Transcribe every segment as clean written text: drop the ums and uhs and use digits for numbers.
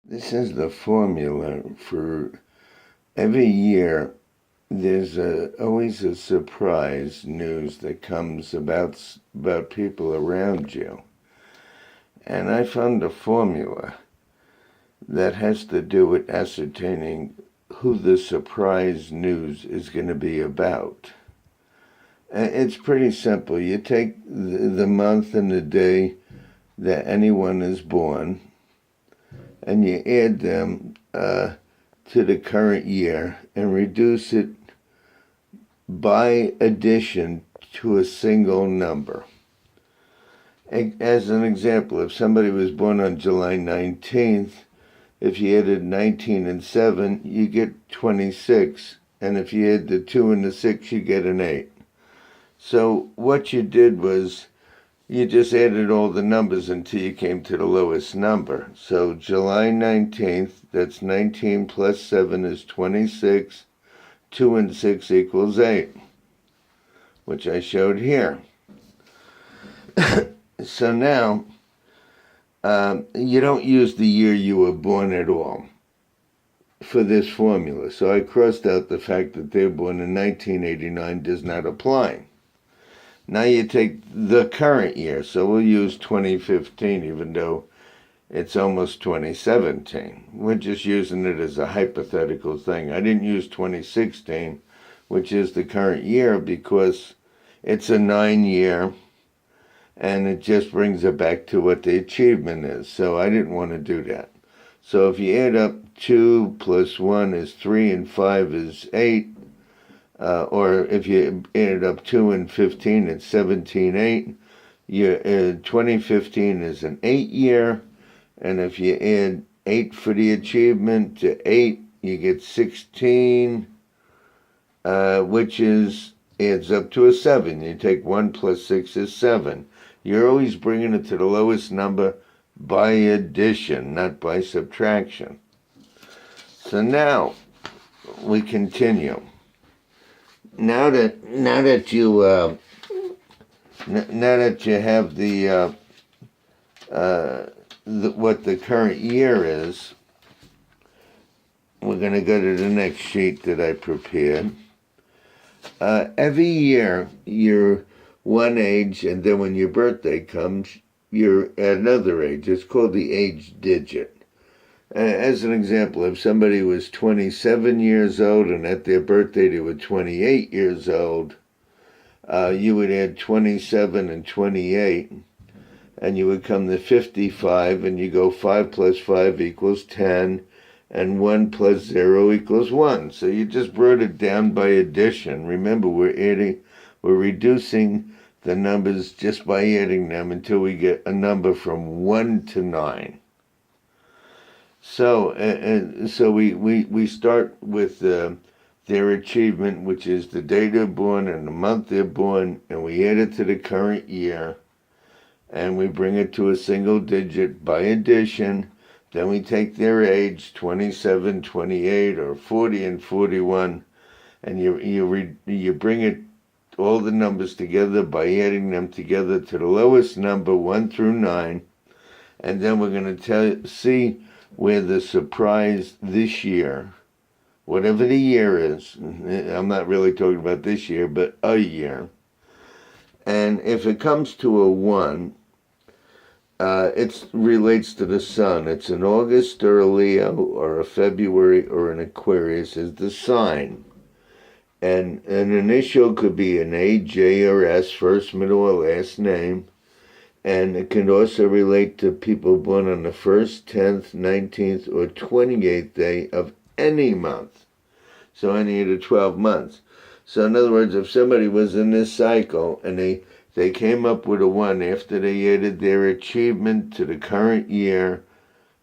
This is the formula for every year. There's always a surprise news that comes about people around you. And I found a formula that has to do with ascertaining who the surprise news is going to be about. It's pretty simple. You take the month and the day that anyone is born, and you add them to the current year and reduce it by addition to a single number. As an example, if somebody was born on July 19th, if you added 19 and 7, you get 26. And if you add the 2 and the 6, you get an 8. So what you did was you just added all the numbers until you came to the lowest number. So July 19th, that's 19 plus 7 is 26. 2 and 6 equals 8, which I showed here. So now, you don't use the year you were born at all for this formula. So I crossed out the fact that they were born in 1989 does not apply. Now you take the current year, so we'll use 2015, even though it's almost 2017. We're just using it as a hypothetical thing. I didn't use 2016, which is the current year, because it's a 9-year, and it just brings it back to what the achievement is. So I didn't want to do that. So if you add up 2 plus 1 is 3 and 5 is 8, or if you added up 2 and 15, it's 17, 8. 2015 is an 8-year, and if you add 8 for the achievement to 8, you get 16, which adds up to a 7. You take 1 plus 6 is 7. You're always bringing it to the lowest number by addition, not by subtraction. So we continue. Now that you have what the current year is, we're going to go to the next sheet that I prepared. Every year you're one age, and then when your birthday comes, you're at another age. It's called the age digit. As an example, if somebody was 27 years old and at their birthday they were 28 years old, you would add 27 and 28, and you would come to 55, and you go 5 plus 5 equals 10, and 1 plus 0 equals 1. So you just brought it down by addition. Remember, we're reducing the numbers just by adding them until we get a number from 1 to 9. So we start with their achievement, which is the day they're born and the month they're born, and we add it to the current year, and we bring it to a single digit by addition. Then we take their age, 27, 28, or 40 and 41, and you bring it all the numbers together by adding them together to the lowest number, 1 through 9, and then we're going to see where the surprise this year, whatever the year is, I'm not really talking about this year, but a year, and if it comes to a 1, it relates to the sun. It's an August or a Leo or a February or an Aquarius is the sign. And an initial could be an A, J, or S, first, middle, or last name. And it can also relate to people born on the 1st, 10th, 19th, or 28th day of any month. So any of the 12 months. So in other words, if somebody was in this cycle and they came up with a 1 after they added their achievement to the current year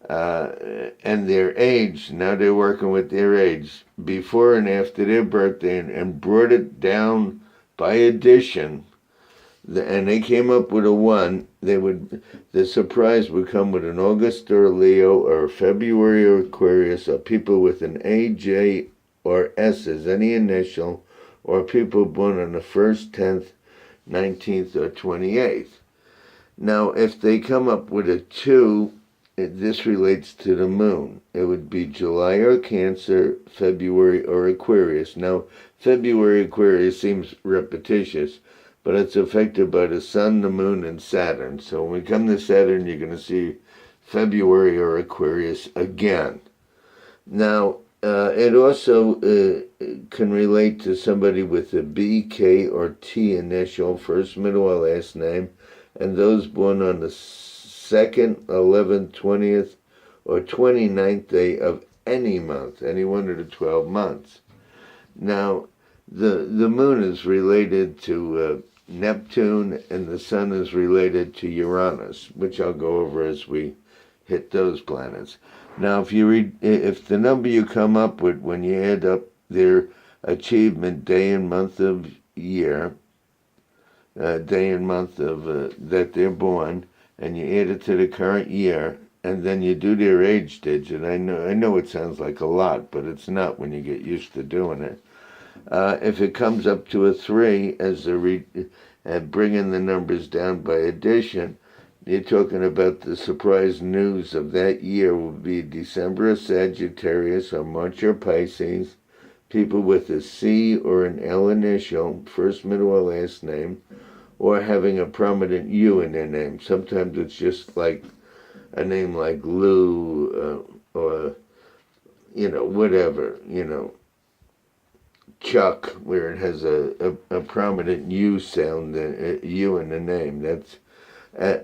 and their age, now they're working with their age, before and after their birthday, and brought it down by addition, and they came up with a 1, the surprise would come with an August or a Leo or a February or Aquarius, or people with an A, J, or S as any initial, or people born on the 1st, 10th, 19th, or 28th. Now, if they come up with a 2 this relates to the moon. It would be July or Cancer, February or Aquarius. Now, February Aquarius seems repetitious, but it's affected by the sun, the moon, and Saturn. So when we come to Saturn, you're going to see February or Aquarius again. Now, it also can relate to somebody with a B, K, or T initial, first, middle, or last name, and those born on the 2nd, 11th, 20th, or 29th day of any month, any one of the 12 months. Now, the moon is related to Neptune, and the sun is related to Uranus, which I'll go over as we hit those planets. Now, if the number you come up with when you add up their achievement day and month of year, day and month of that they're born, and you add it to the current year, and then you do their age digit. I know it sounds like a lot, but it's not when you get used to doing it. If it comes up to a 3 as bringing the numbers down by addition, you're talking about the surprise news of that year will be December or Sagittarius or March or Pisces, people with a C or an L initial, first, middle, or last name, or having a prominent U in their name. Sometimes it's just like a name like Lou or, whatever, Chuck, where it has a prominent U sound, U in the name. That's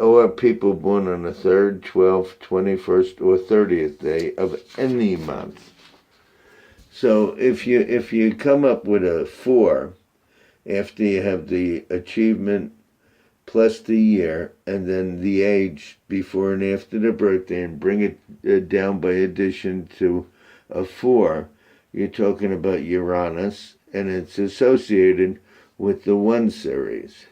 or people born on the 3rd, 12th, 21st, or 30th day of any month. So if you come up with a 4 after you have the achievement plus the year and then the age before and after the birthday and bring it down by addition to a 4, you're talking about Uranus, and it's associated with the 1 series.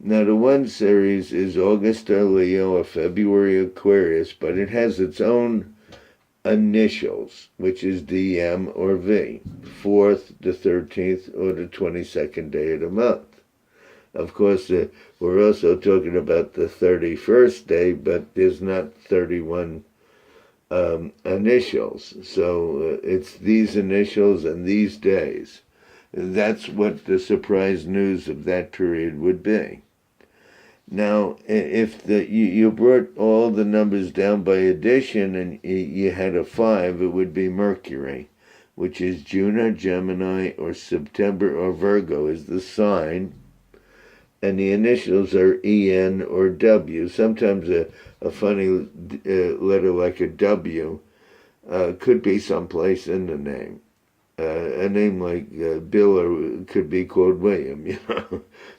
Now, the 1 series is August or Leo or February Aquarius, but it has its own initials, which is DM or V, 4th, the 13th, or the 22nd day of the month. Of course, we're also talking about the 31st day, but there's not 31 initials. So it's these initials and these days. That's what the surprise news of that period would be. Now, if you brought all the numbers down by addition and you had a 5, it would be Mercury, which is June or Gemini or September or Virgo is the sign, and the initials are EN or W. Sometimes a funny letter like a W could be someplace in the name. A name like Bill or could be called William,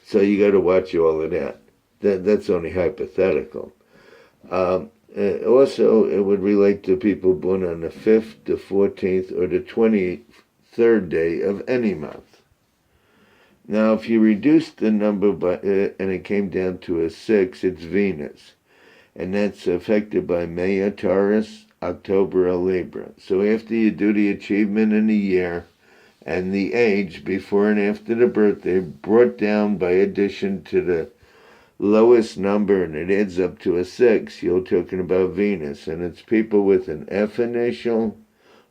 So you got to watch all of that. That's only hypothetical. Also, it would relate to people born on the 5th, the 14th, or the 23rd day of any month. Now, if you reduce the number by, and it came down to a 6, it's Venus. And that's affected by May or Taurus, October or Libra. So after you do the achievement in the year and the age before and after the birthday, brought down by addition to the lowest number, and it adds up to a 6, you're talking about Venus, and it's people with an F initial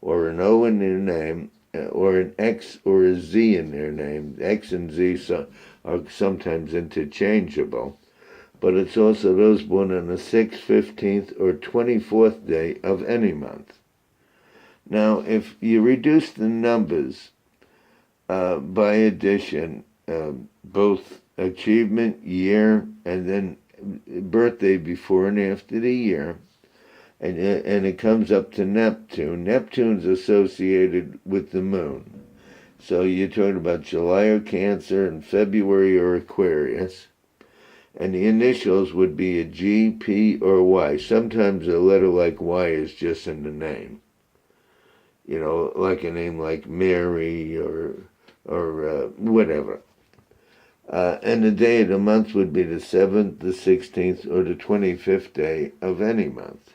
or an O in their name or an X or a Z in their name. X and Z are sometimes interchangeable, but it's also those born on the 6th, 15th, or 24th day of any month. Now, if you reduce the numbers by addition, both achievement, year, and then birthday before and after the year, and it comes up to Neptune. Neptune's associated with the moon. So you're talking about July or Cancer and February or Aquarius. And the initials would be a G, P, or Y. Sometimes a letter like Y is just in the name. Like a name like Mary or whatever. And the day of the month would be the 7th, the 16th, or the 25th day of any month.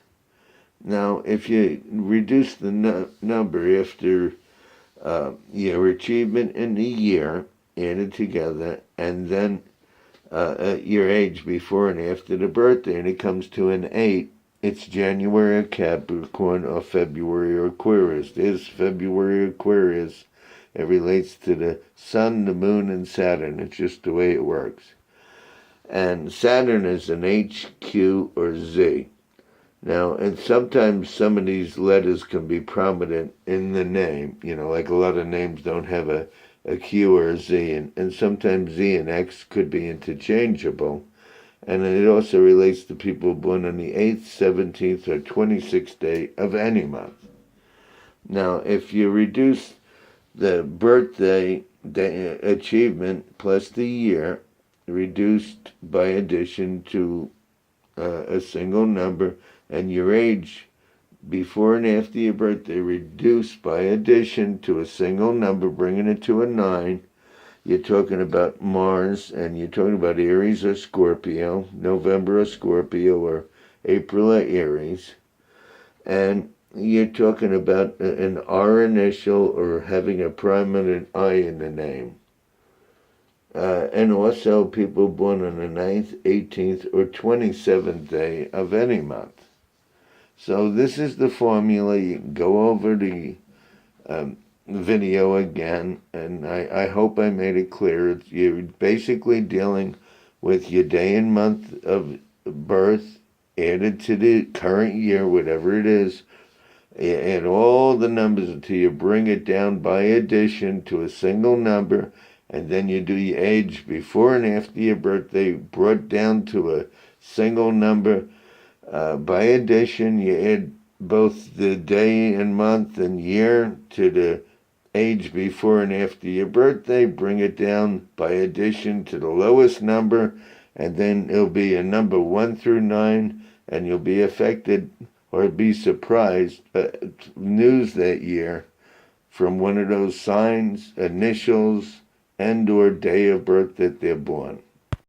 Now, if you reduce the number after your achievement in the year, added together, and then your age before and after the birthday, and it comes to an 8, it's January Capricorn or February Aquarius. There's February Aquarius. It relates to the Sun, the Moon, and Saturn. It's just the way it works. And Saturn is an H, Q, or Z. Now, and sometimes some of these letters can be prominent in the name. Like a lot of names don't have a Q or a Z, and sometimes Z and X could be interchangeable. And it also relates to people born on the 8th, 17th, or 26th day of any month. Now, if you reduce the birthday achievement plus the year, reduced by addition to a single number, and your age before and after your birthday reduced by addition to a single number, bringing it to a 9, you're talking about Mars, and you're talking about Aries or Scorpio, November or Scorpio, or April or Aries. And you're talking about an R initial or having a prominent I in the name. And also people born on the 9th, 18th, or 27th day of any month. So this is the formula. You can go over the video again, and I hope I made it clear. You're basically dealing with your day and month of birth added to the current year, whatever it is. You add all the numbers until you bring it down by addition to a single number, and then you do your age before and after your birthday brought down to a single number. By addition, you add both the day and month and year to the age before and after your birthday, bring it down by addition to the lowest number, and then it'll be a number 1 through 9, and you'll be affected or be surprised news that year from one of those signs, initials, and or day of birth that they're born.